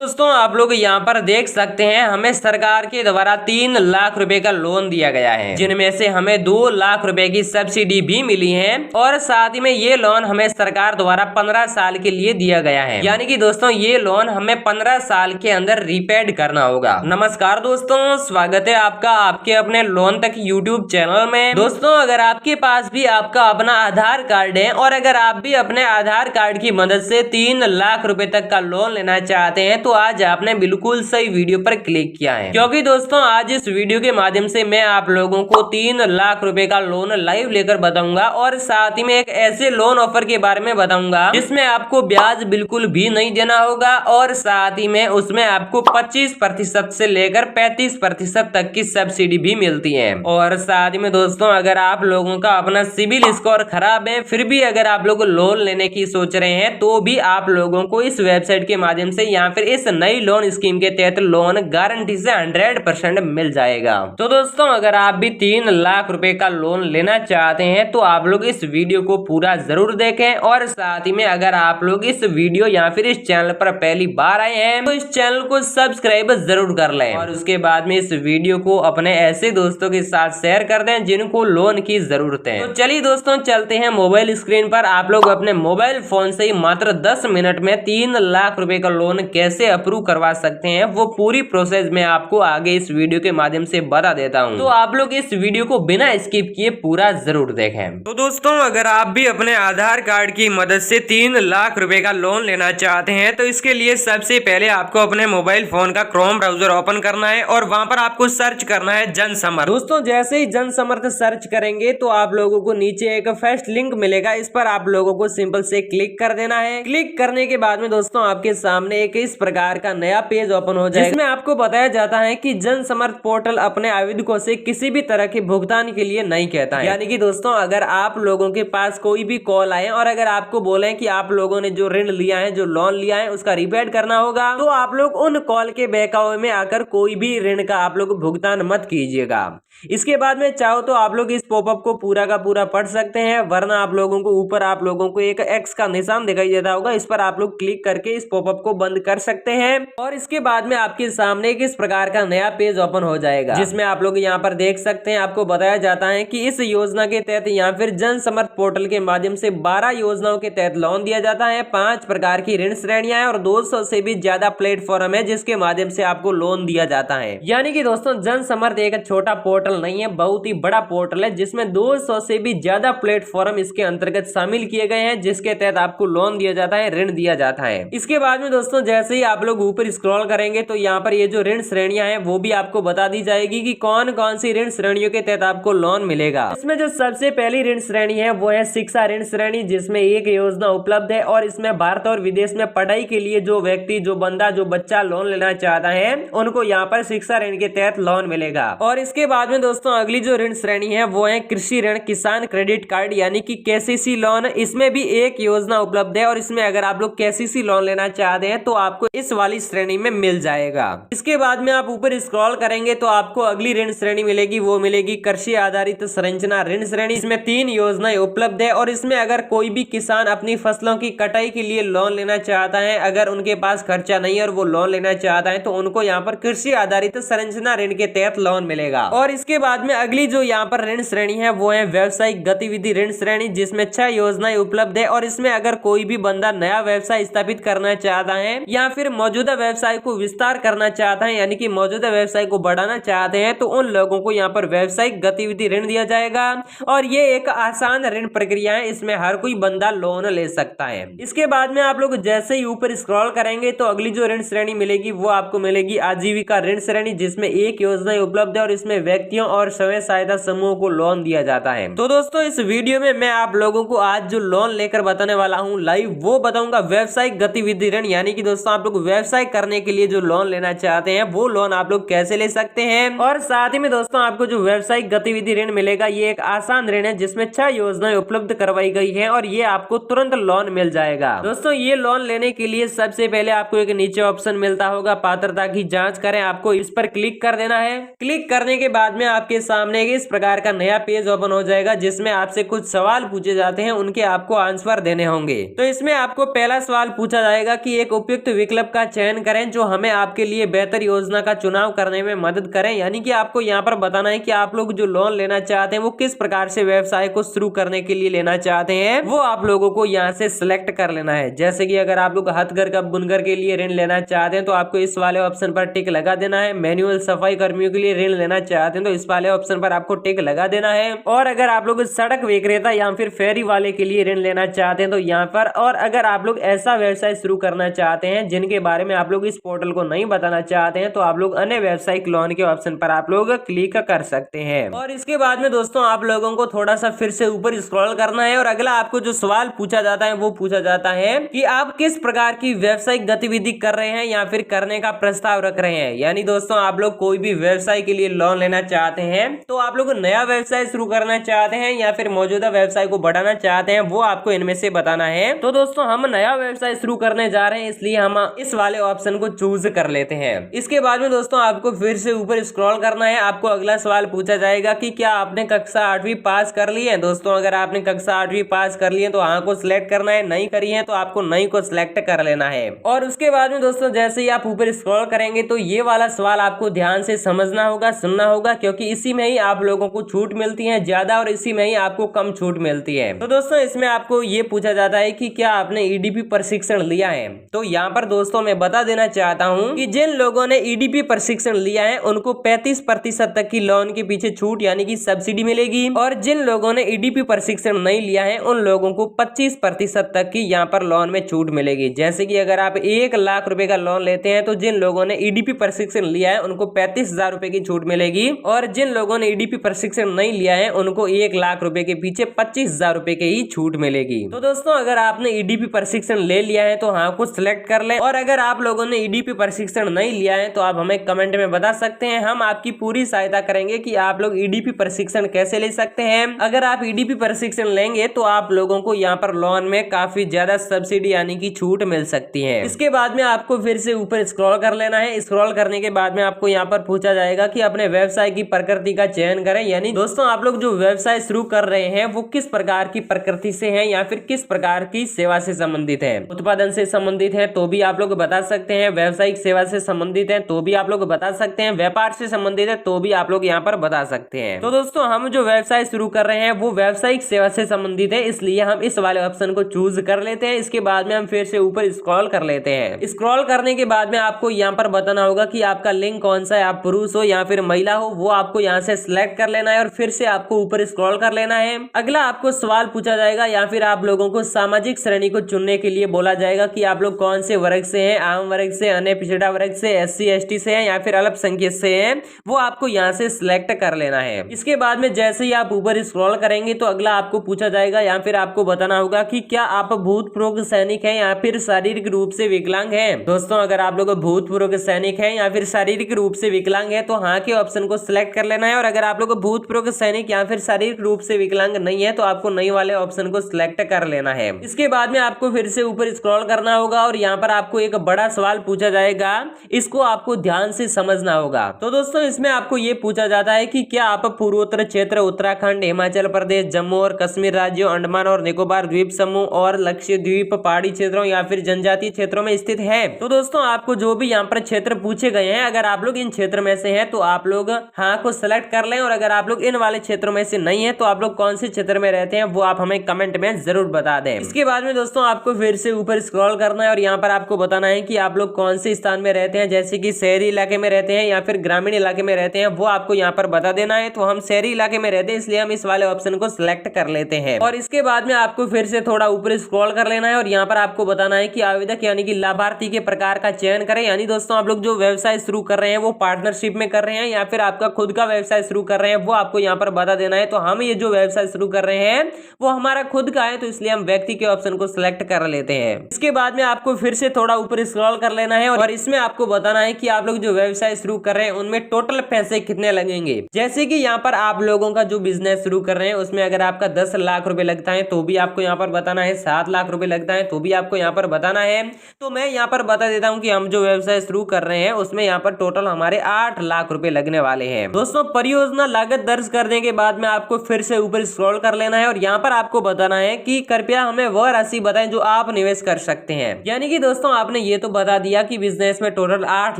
दोस्तों आप लोग यहाँ पर देख सकते हैं हमें सरकार के द्वारा 3 लाख रुपए का लोन दिया गया है, जिनमें से हमें 2 लाख रुपए की सब्सिडी भी मिली है और साथ ही में ये लोन हमें सरकार द्वारा 15 साल के लिए दिया गया है। यानी कि दोस्तों ये लोन हमें 15 साल के अंदर रिपेड करना होगा। नमस्कार दोस्तों, स्वागत है आपका आपके अपने लोन तक यूट्यूब चैनल में। दोस्तों अगर आपके पास भी आपका अपना आधार कार्ड है और अगर आप भी अपने आधार कार्ड की मदद से 3 लाख रुपए तक का लोन लेना चाहते हैं तो आज आपने बिल्कुल सही वीडियो पर क्लिक किया है, क्योंकि दोस्तों आज इस वीडियो के माध्यम से मैं आप लोगों को 3 लाख रुपए का लोन लाइव लेकर बताऊंगा और साथ ही में एक ऐसे लोन ऑफर के बारे में बताऊंगा जिसमें आपको ब्याज बिल्कुल भी नहीं देना होगा और साथ ही में उसमें आपको 25% से लेकर 35% तक की सब्सिडी भी मिलती है। और साथ ही में दोस्तों अगर आप लोगों का अपना सिविल स्कोर खराब है फिर भी अगर आप लोग लोन लेने की सोच रहे हैं तो भी आप लोगों को इस वेबसाइट के माध्यम से या फिर इस नई लोन स्कीम के तहत लोन गारंटी से 100% मिल जाएगा। तो दोस्तों अगर आप भी 3 लाख रुपए का लोन लेना चाहते हैं तो आप लोग इस वीडियो को पूरा जरूर देखें और साथ ही में अगर आप लोग इस वीडियो या फिर इस चैनल पर पहली बार आए हैं तो इस चैनल को सब्सक्राइब जरूर कर लें और उसके बाद में इस वीडियो को अपने ऐसे दोस्तों के साथ शेयर कर दें जिनको लोन की जरूरत है। तो चलिए दोस्तों चलते हैं मोबाइल स्क्रीन पर। आप लोग अपने मोबाइल फोन से ही मात्र 10 मिनट में 3 लाख रुपए का लोन कैसे अप्रूव करवा सकते हैं वो पूरी प्रोसेस में आपको आगे इस वीडियो के माध्यम से बता देता हूं, तो आप लोग इस वीडियो को बिना स्किप किए पूरा जरूर देखें। तो दोस्तों अगर आप भी अपने आधार कार्ड की मदद से 3 लाख रुपए का लोन लेना चाहते हैं तो इसके लिए सबसे पहले आपको अपने मोबाइल फोन का क्रोम ब्राउजर ओपन करना है और वहां पर आपको सर्च करना है जनसमर्थ। दोस्तों जैसे ही जनसमर्थ सर्च करेंगे तो आप लोगों को नीचे एक फर्स्ट लिंक मिलेगा, इस पर आप लोगों को सिंपल से क्लिक कर देना है। क्लिक करने के बाद में दोस्तों आपके सामने एक इस प्रकार का नया पेज ओपन हो जाएगा जिसमें आपको बताया जाता है कि जनसमर्थ पोर्टल अपने आवेदकों से किसी भी तरह के भुगतान के लिए नहीं कहता है। यानी कि दोस्तों अगर आप लोगों के पास कोई भी कॉल आए और अगर आपको बोले कि आप लोगों ने जो ऋण लिया है जो लोन लिया है उसका रिपेड करना होगा तो आप लोग उन कॉल के बहकावे में आकर कोई भी ऋण का आप लोग भुगतान मत कीजिएगा। इसके बाद में चाहो तो आप लोग इस पॉपअप को पूरा का पूरा पढ़ सकते हैं, वरना आप लोगों को ऊपर आप लोगों को एक एक्स का निशान दिखाई देता होगा, इस पर आप लोग क्लिक करके इस पॉपअप को बंद कर सकते हैं। और इसके बाद में आपके सामने किस प्रकार का नया पेज ओपन हो जाएगा जिसमें आप लोग यहाँ पर देख सकते हैं आपको बताया जाता है कि इस योजना के तहत या फिर जनसमर्थ पोर्टल के माध्यम से 12 योजनाओं के तहत लोन दिया जाता है। 5 प्रकार की ऋण श्रेणियां हैं और 200 से भी ज्यादा प्लेटफॉर्म है जिसके माध्यम से आपको लोन दिया जाता है। यानी कि दोस्तों जनसमर्थ एक छोटा पोर्टल नहीं है, बहुत ही बड़ा पोर्टल है जिसमें 200 से भी ज्यादा प्लेटफॉर्म इसके अंतर्गत शामिल किए गए हैं जिसके तहत आपको लोन दिया जाता है, ऋण दिया जाता है। इसके बाद में दोस्तों जैसे ही आप लोग ऊपर स्क्रॉल करेंगे तो यहाँ पर ये जो ऋण श्रेणियां हैं वो भी आपको बता दी जाएगी कि कौन कौन सी ऋण श्रेणियों के तहत आपको लोन मिलेगा। इसमें जो सबसे पहली ऋण श्रेणी है वो है शिक्षा ऋण श्रेणी, जिसमें एक योजना उपलब्ध है और इसमें भारत और विदेश में पढ़ाई के लिए जो व्यक्ति जो बंदा जो बच्चा लोन लेना चाहता है उनको यहाँ पर शिक्षा ऋण के तहत लोन मिलेगा। और इसके बाद में दोस्तों अगली जो ऋण श्रेणी है वो है कृषि ऋण किसान क्रेडिट कार्ड यानी कि केसीसी लोन। इसमें भी एक योजना उपलब्ध है और इसमें अगर आप लोग केसीसी लोन लेना चाहते हैं तो आपको इस वाली श्रेणी में मिल जाएगा। इसके बाद में आप ऊपर स्क्रॉल करेंगे तो आपको अगली ऋण श्रेणी मिलेगी, वो मिलेगी कृषि आधारित संरचना ऋण श्रेणी। इसमें 3 योजनाएं उपलब्ध है और इसमें अगर कोई भी किसान अपनी फसलों की कटाई के लिए लोन लेना चाहता है, अगर उनके पास खर्चा नहीं है और वो लोन लेना चाहता है तो उनको यहाँ पर कृषि आधारित संरचना ऋण के तहत लोन मिलेगा। और इसके बाद में अगली जो यहाँ पर ऋण श्रेणी है वो है व्यवसायिक गतिविधि ऋण श्रेणी, जिसमें 6 योजनाएं उपलब्ध है और इसमें अगर कोई भी बंदा नया व्यवसाय स्थापित करना चाहता है या फिर मौजूदा व्यवसाय को विस्तार करना चाहता है यानी कि मौजूदा व्यवसाय को बढ़ाना चाहते हैं तो उन लोगों को यहाँ पर व्यवसायिक गतिविधि ऋण दिया जाएगा। और ये एक आसान ऋण प्रक्रिया है, इसमें हर कोई बंदा लोन ले सकता है। इसके बाद में आप लोग जैसे ही ऊपर स्क्रॉल करेंगे तो अगली जो ऋण श्रेणी मिलेगी वो आपको मिलेगी आजीविका ऋण श्रेणी, जिसमें एक योजना उपलब्ध है और इसमें व्यक्तियों और स्वयं सहायता समूह को लोन दिया जाता है। तो दोस्तों इस वीडियो में मैं आप लोगों को आज जो लोन लेकर बताने वाला हूँ लाइव वो बताऊंगा व्यवसायिक गतिविधि ऋण, यानी कि दोस्तों आप लोग व्यवसाय करने के लिए जो लोन लेना चाहते हैं वो लोन आप लोग कैसे ले सकते हैं। और साथ ही में दोस्तों आपको जो व्यवसायिक गतिविधि ऋण मिलेगा ये एक आसान ऋण है जिसमें 6 योजनाएं उपलब्ध करवाई गई है और ये आपको तुरंत लोन मिल जाएगा। दोस्तों ये लोन लेने के लिए सबसे पहले आपको एक नीचे ऑप्शन मिलता होगा पात्रता की जांच करें, आपको इस पर क्लिक कर देना है। क्लिक करने के बाद में आपके सामने इस प्रकार का नया पेज ओपन हो जाएगा जिसमें आपसे कुछ सवाल पूछे जाते हैं, उनके आपको आंसर देने होंगे। तो इसमें आपको पहला सवाल पूछा जाएगा कि एक उपयुक्त विकल्प विकल्प का चयन करें जो हमें आपके लिए बेहतर योजना का चुनाव करने में मदद करें। यानी कि आपको यहाँ पर बताना है कि आप लोग जो लोन लेना चाहते हैं वो किस प्रकार से व्यवसाय को शुरू करने के लिए लेना चाहते हैं, वो आप लोगों को यहाँ से सिलेक्ट कर लेना है। जैसे कि अगर आप लोग हथकरघा बुनकर के लिए ऋण लेना चाहते हैं तो आपको इस वाले ऑप्शन पर टिक लगा देना है। मैनुअल सफाई कर्मियों के लिए ऋण लेना चाहते हैं तो इस वाले ऑप्शन पर आपको टिक लगा देना है। और अगर आप लोग सड़क विक्रेता या फिर फेरी वाले के लिए ऋण लेना चाहते हैं तो यहाँ पर, और अगर आप लोग ऐसा व्यवसाय शुरू करना चाहते हैं जिनके बारे में आप लोग इस पोर्टल को नहीं बताना चाहते हैं तो आप लोग अन्य व्यावसायिक लोन के ऑप्शन पर आप लोग क्लिक कर सकते हैं। और इसके बाद में दोस्तों आप लोगों को थोड़ा सा फिर से ऊपर स्क्रॉल करना है और अगला आपको जो सवाल पूछा जाता है वो पूछा जाता है कि आप किस प्रकार की व्यवसायिक गतिविधि कर रहे हैं या फिर करने का प्रस्ताव रख रहे हैं। यानी दोस्तों आप लोग कोई भी व्यवसाय के लिए लोन लेना चाहते हैं तो आप लोग नया व्यवसाय शुरू करना चाहते हैं या फिर मौजूदा व्यवसाय को बढ़ाना चाहते हैं, वो आपको इनमें से बताना है। तो दोस्तों हम नया व्यवसाय शुरू करने जा रहे हैं इसलिए हम इस वाले ऑप्शन को चूज कर लेते हैं। इसके बाद में दोस्तों आपको फिर से ऊपर स्क्रॉल करना है। आपको अगला सवाल पूछा जाएगा कि क्या आपने कक्षा 8वीं पास कर ली है। दोस्तों अगर आपने कक्षा 8वीं पास कर ली है तो हाँ को सिलेक्ट करना है, नहीं करी है तो आपको नहीं को सिलेक्ट कर लेना है। और उसके बाद में दोस्तों जैसे ही आप ऊपर स्क्रॉल करेंगे तो ये वाला सवाल आपको ध्यान से समझना होगा, सुनना होगा, क्योंकि इसी में ही आप लोगों को छूट मिलती है ज्यादा और इसी में ही आपको कम छूट मिलती है। तो दोस्तों इसमें आपको ये पूछा जाता है कि क्या आपने ईडीपी प्रशिक्षण लिया है। तो यहाँ पर दोस्तों मैं बता देना चाहता हूँ कि जिन लोगों ने ईडीपी प्रशिक्षण लिया है उनको 35% तक की लोन के पीछे छूट यानी कि सब्सिडी मिलेगी, और जिन लोगों ने ईडीपी प्रशिक्षण नहीं लिया है उन लोगों को 25% तक की यहाँ पर लोन में छूट मिलेगी। जैसे कि अगर आप 1 लाख रुपए का लोन लेते हैं तो जिन लोगों ने ईडीपी प्रशिक्षण लिया है उनको 35,000 रुपए की छूट मिलेगी, और जिन लोगों ने ईडीपी प्रशिक्षण नहीं लिया है उनको 1 लाख रुपए के पीछे 25,000 रुपए की ही छूट मिलेगी। तो दोस्तों अगर आपने ईडीपी प्रशिक्षण ले लिया है तो हाँ को सिलेक्ट कर ले, और अगर आप लोगों ने ईडीपी प्रशिक्षण नहीं लिया है तो आप हमें कमेंट में बता सकते हैं। हम आपकी पूरी सहायता करेंगे कि आप लोग ईडीपी प्रशिक्षण कैसे ले सकते हैं। अगर आप ईडीपी प्रशिक्षण लेंगे तो आप लोगों को यहाँ पर लोन में काफी ज्यादा सब्सिडी यानी कि छूट मिल सकती है। इसके बाद में आपको फिर से ऊपर स्क्रॉल कर लेना है। स्क्रॉल करने के बाद में आपको यहाँ पर पूछा जाएगा कि अपने व्यवसाय की प्रकृति का चयन करें। यानी दोस्तों आप लोग जो व्यवसाय शुरू कर रहे हैं वो किस प्रकार की प्रकृति से है या फिर किस प्रकार की सेवा से संबंधित है। उत्पादन से संबंधित है तो भी आप लोग बता सकते हैं, व्यावसायिक सेवा से संबंधित है तो भी आप लोग बता सकते हैं, व्यापार से संबंधित है तो भी आप लोग यहाँ पर बता सकते हैं। तो दोस्तों हम जो व्यवसाय शुरू कर रहे हैं वो व्यावसायिक सेवा से संबंधित है इसलिए हम इस वाले ऑप्शन को चूज कर लेते हैं। इसके बाद में हम फिर से ऊपर स्क्रॉल कर लेते हैं। स्क्रॉल करने के बाद में आपको यहाँ पर बताना होगा कि आपका लिंग कौन सा है, आप पुरुष हो या फिर महिला हो, वो आपको यहाँ से सिलेक्ट कर लेना है और फिर से आपको ऊपर स्क्रॉल कर लेना है। अगला आपको सवाल पूछा जाएगा या फिर आप लोगों को सामाजिक श्रेणी को चुनने के लिए बोला जाएगा कि आप लोग कौन से वर्ग से हैं, आम वर्ग से, अन्य पिछड़ा वर्ग से, SC ST से हैं या फिर अल्पसंख्यक से हैं, वो आपको यहाँ से सिलेक्ट कर लेना है। इसके बाद में जैसे ही आप ऊपर स्क्रॉल करेंगे तो अगला आपको पूछा जाएगा या फिर आपको बताना होगा कि क्या आप भूतपूर्व सैनिक हैं या फिर शारीरिक रूप से विकलांग हैं। दोस्तों अगर आप लोग भूतपूर्व सैनिक हैं या फिर शारीरिक रूप से विकलांग है तो हाँ के ऑप्शन को सिलेक्ट कर लेना है, और अगर आप लोग भूतपूर्व सैनिक या फिर शारीरिक रूप से विकलांग नहीं है तो आपको नई वाले ऑप्शन को सिलेक्ट कर लेना है। इसके बाद में आपको फिर से ऊपर स्क्रॉल करना होगा और यहाँ पर आपको एक बड़ा सवाल पूछा जाएगा, इसको आपको ध्यान से समझना होगा। तो दोस्तों इसमें आपको ये पूछा जाता है कि क्या आप पूर्वोत्तर क्षेत्र, उत्तराखंड, हिमाचल प्रदेश, जम्मू और कश्मीर राज्यों, अंडमान और निकोबार द्वीप समूह और लक्षद्वीप पहाड़ी क्षेत्रों या फिर जनजातीय क्षेत्रों में स्थित है। तो दोस्तों आपको जो भी यहाँ पर क्षेत्र पूछे गए हैं अगर आप लोग इन क्षेत्र में से हैं तो आप लोग हाँ को सिलेक्ट कर लें, और अगर आप लोग इन वाले क्षेत्रों में से नहीं है तो आप लोग कौन से क्षेत्र में रहते हैं वो आप हमें कमेंट में जरूर बता दें। इसके बाद में दोस्तों आपको फिर से ऊपर स्क्रॉल करना है और यहाँ पर आपको बताना है कि आप लोग कौन से स्थान में रहते हैं, जैसे कि शहरी इलाके में रहते हैं या फिर ग्रामीण इलाके में रहते हैं, वो आपको यहाँ पर बता देना है। तो हम शहरी इलाके में रहते हैं इसलिए हम इस वाले ऑप्शन को सिलेक्ट कर लेते हैं। और इसके बाद में आपको फिर से थोड़ा ऊपर स्क्रॉल कर लेना है और यहाँ पर आपको बताना है कि आवेदक यानी कि लाभार्थी के प्रकार का चयन करें। यानी दोस्तों आप लोग जो व्यवसाय शुरू कर रहे हैं वो पार्टनरशिप में कर रहे हैं या फिर आपका खुद का व्यवसाय शुरू कर रहे हैं, वो आपको यहाँ पर बता देना है। तो हम ये जो व्यवसाय शुरू कर रहे हैं वो हमारा खुद का है तो इसलिए हम व्यक्ति के ऑप्शन को सिलेक्ट कर लेते हैं। इसके बाद में आपको फिर से थोड़ा ऊपर स्क्रॉल कर लेना है और इसमें आपको बताना है कि आप लोग जो व्यवसाय शुरू कर रहे हैं उनमें टोटल पैसे कितने लगेंगे। जैसे कि यहाँ पर आप लोगों का जो बिजनेस शुरू कर रहे हैं उसमें अगर आपका 10 लाख रुपए लगता है तो भी आपको यहाँ पर बताना है, 7 लाख रुपए लगता है तो भी आपको यहाँ पर बताना है। तो मैं यहाँ पर बता देता हूँ कि हम जो व्यवसाय शुरू कर रहे हैं उसमें यहाँ पर टोटल हमारे 8 लाख रुपए लगने वाले हैं। दोस्तों परियोजना लागत दर्ज करने के बाद में आपको फिर से ऊपर स्क्रॉल कर लेना है और यहाँ पर आपको बताना है कि कृपया हमें वह राशि बताएं जो आप निवेश कर सकते हैं। यानी कि दोस्तों आपने आपने ये तो बता दिया कि बिजनेस में टोटल 8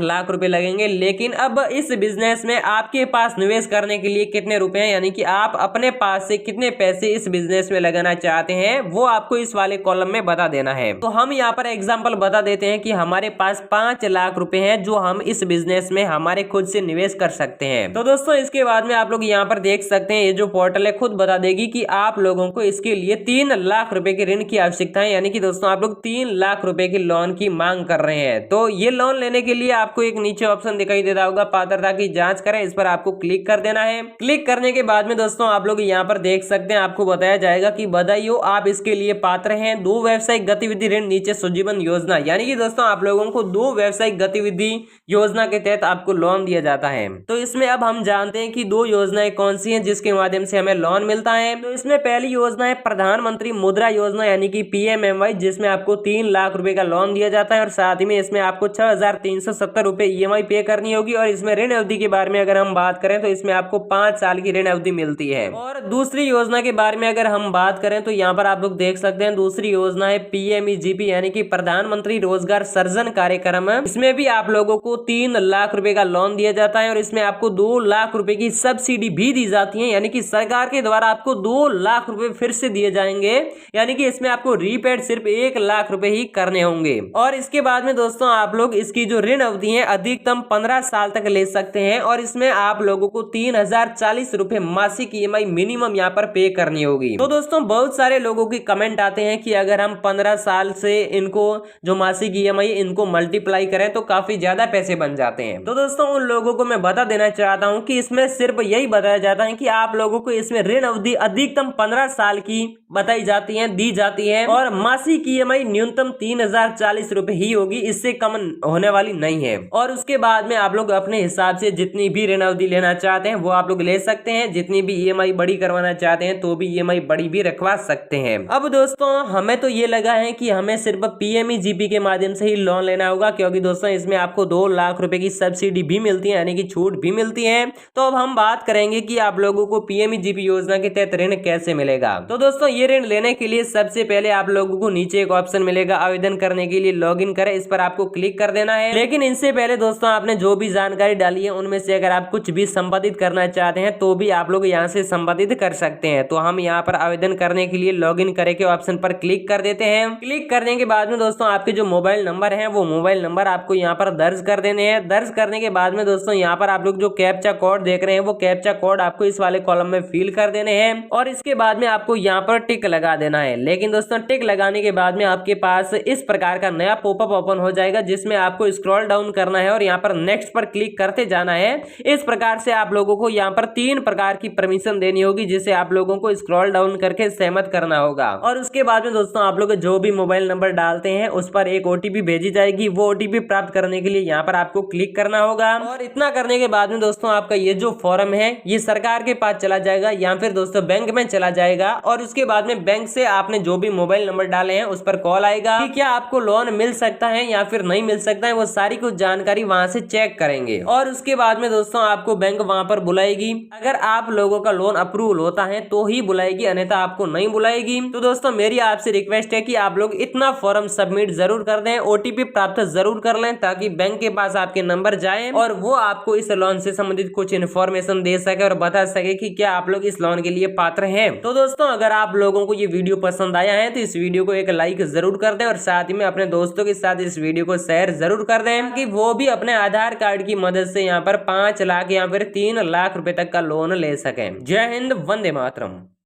लाख रुपए लगेंगे, लेकिन अब इस बिजनेस में आपके पास निवेश करने के लिए कितने रुपए हैं, यानी कि आप अपने पास से कितने पैसे इस बिजनेस में लगाना चाहते हैं, वो आपको इस वाले कॉलम में बता देना है। तो हम यहाँ पर एग्जांपल बता देते हैं कि हमारे पास 5 लाख रुपए हैं जो हम इस बिजनेस में हमारे खुद से निवेश कर सकते हैं। तो दोस्तों इसके बाद में आप लोग यहाँ पर देख सकते हैं, ये जो पोर्टल है खुद बता देगी कि आप लोगों को इसके लिए 3 लाख रुपए के ऋण की आवश्यकता है, यानी कि दोस्तों आप लोग 3 लाख रुपए की लोन की मांग कर रहे हैं। तो ये लोन लेने के लिए आपको एक नीचे ऑप्शन दिखाई देता होगा, पात्रता की जांच करें, इस पर आपको क्लिक कर देना है। क्लिक करने के बाद में दोस्तों आप लोग यहाँ पर देख सकते हैं, आपको बताया जाएगा कि बधाई हो, आप इसके लिए पात्र हैं। 2 व्यवसायिक गतिविधि ऋण नीचे सुजीवन योजना, यानी कि दोस्तों आप लोगों को 2 व्यवसायिक गतिविधि योजना के तहत आपको लोन दिया जाता है। तो इसमें अब हम जानते हैं कि 2 योजनाएं कौन सी हैं जिसके माध्यम से हमें लोन मिलता है। तो इसमें पहली योजना है प्रधानमंत्री मुद्रा योजना, यानी कि PMMY, जिसमें आपको 3 लाख रुपए का लोन दिया जाता है और साथ ही में इसमें आपको 6,370 रुपए EMI पे करनी होगी। और इसमें ऋण अवधि के बारे में अगर हम बात करें तो इसमें आपको 5 साल की ऋण अवधि मिलती है। और दूसरी योजना के बारे में अगर हम बात करें तो यहाँ पर आप लोग देख सकते हैं, दूसरी योजना है PMEGP, यानी कि प्रधानमंत्री रोजगार सृजन कार्यक्रम। इसमें भी आप लोगों को 3 लाख रुपए का लोन दिया जाता है और इसमें आपको 2 लाख रुपए की सब्सिडी भी दी जाती है, यानी कि सरकार के द्वारा आपको 2 लाख रुपए फिर से दिए जाएंगे, यानी कि इसमें आपको रीपेड सिर्फ 1 लाख रुपए ही करने होंगे। और इसके बाद में दोस्तों आप लोग इसकी जो ऋण अवधि है अधिकतम 15 साल तक ले सकते हैं और इसमें आप लोगों को 3040 रुपए मासिक EMI मिनिमम यहाँ पर पे करनी होगी। तो दोस्तों बहुत सारे लोगों की कमेंट आते हैं कि अगर हम 15 साल से इनको जो मासिक EMI इनको मल्टीप्लाई करें तो काफी ज्यादा पैसे बन जाते हैं। तो दोस्तों उन लोगों को मैं बता देना चाहता हूं कि इसमें सिर्फ यही बताया जाता है कि आप लोगों को इसमें ऋण अवधि अधिकतम 15 साल की बताई जाती है, दी जाती है और मासिक EMI न्यूनतम 3040 रुपए ही होगी, इससे कम होने वाली नहीं है। और उसके बाद में आप लोग अपने हिसाब से जितनी भी ऋण अवधि लेना चाहते हैं वो आप लोग ले सकते हैं, जितनी भी EMI बड़ी करवाना चाहते हैं तो भी EMI बड़ी भी रखवा सकते हैं। अब दोस्तों हमें तो ये लगा है कि हमें सिर्फ PMEGP के माध्यम से ही लोन लेना होगा, क्योंकि दोस्तों इसमें आपको 2 लाख रुपए की सब्सिडी भी मिलती है, यानी कि छूट भी मिलती है। तो अब हम बात करेंगे कि आप लोगों को PMEGP योजना के तहत ऋण कैसे मिलेगा। तो दोस्तों ये ऋण लेने के लिए सबसे पहले आप लोगों को नीचे एक ऑप्शन मिलेगा आवेदन करने के लिए, लॉगिन करें, इस पर आपको क्लिक कर देना है। लेकिन इनसे पहले दोस्तों आपने जो भी जानकारी डाली है उनमें से अगर आप कुछ भी संपादित करना चाहते हैं तो भी आप लोग यहाँ से संपादित कर सकते हैं। तो हम यहाँ पर आवेदन करने के लिए लॉगिन करें के ऑप्शन पर क्लिक कर देते हैं। क्लिक करने के बाद में दोस्तों आपके जो मोबाइल नंबर है वो मोबाइल नंबर आपको यहाँ पर दर्ज कर देने हैं। दर्ज करने के बाद में दोस्तों यहाँ पर आप लोग जो कैप्चा कोड देख रहे हैं वो कैप्चा कोड आपको इस वाले कॉलम में फिल कर देने हैं और इसके बाद में आपको यहाँ पर टिक लगा देना है। लेकिन दोस्तों टिक लगाने के बाद में आपके पास इस प्रकार का नया पॉपअप ओपन हो जाएगा जिसमें आपको स्क्रॉल डाउन करना है और यहाँ पर नेक्स्ट पर क्लिक करते जाना है। इस प्रकार से आप लोगों को यहाँ पर 3 प्रकार की परमिशन देनी होगी जिसे आप लोगों को स्क्रॉल डाउन करके सहमत करना होगा। और उसके बाद में दोस्तों आप लोग जो भी मोबाइल नंबर डालते हैं उस पर एक OTP भेजी जाएगी। वो OTP प्राप्त करने के लिए यहाँ पर आपको क्लिक करना होगा और इतना करने के बाद में दोस्तों आपका ये जो फॉर्म है ये सरकार के पास चला जाएगा या फिर दोस्तों बैंक में चला जाएगा और उसके बाद में बैंक से आपने जो भी मोबाइल नंबर डाले हैं उस पर कॉल आएगा कि क्या आपको लोन मिल सकता है या फिर नहीं मिल सकता है। वो सारी कुछ जानकारी वहां से चेक करेंगे और उसके बाद में दोस्तों आपको बैंक वहां पर बुलाएगी। अगर आप लोगों का लोन अप्रूवल होता है तो ही बुलाएगी, अन्यथा आपको नहीं बुलाएगी। तो दोस्तों मेरी आपसे रिक्वेस्ट है कि आप लोग इतना फॉर्म सबमिट जरूर कर दें, OTP प्राप्त जरूर कर लें ताकि बैंक के पास आपके नंबर जाए और वो आपको इस लोन से संबंधित कुछ इन्फॉर्मेशन दे सके और बता सके कि क्या आप लोग इस लोन के लिए पात्र हैं। तो दोस्तों अगर आप लोगों को ये वीडियो पसंद आया है तो इस वीडियो को एक लाइक जरूर कर दें और साथ ही में अपने दोस्तों के साथ इस वीडियो को शेयर जरूर कर दें कि वो भी अपने आधार कार्ड की मदद से यहाँ पर 5 लाख या फिर 3 लाख रुपए तक का लोन ले सकें। जय हिंद, वंदे मातरम।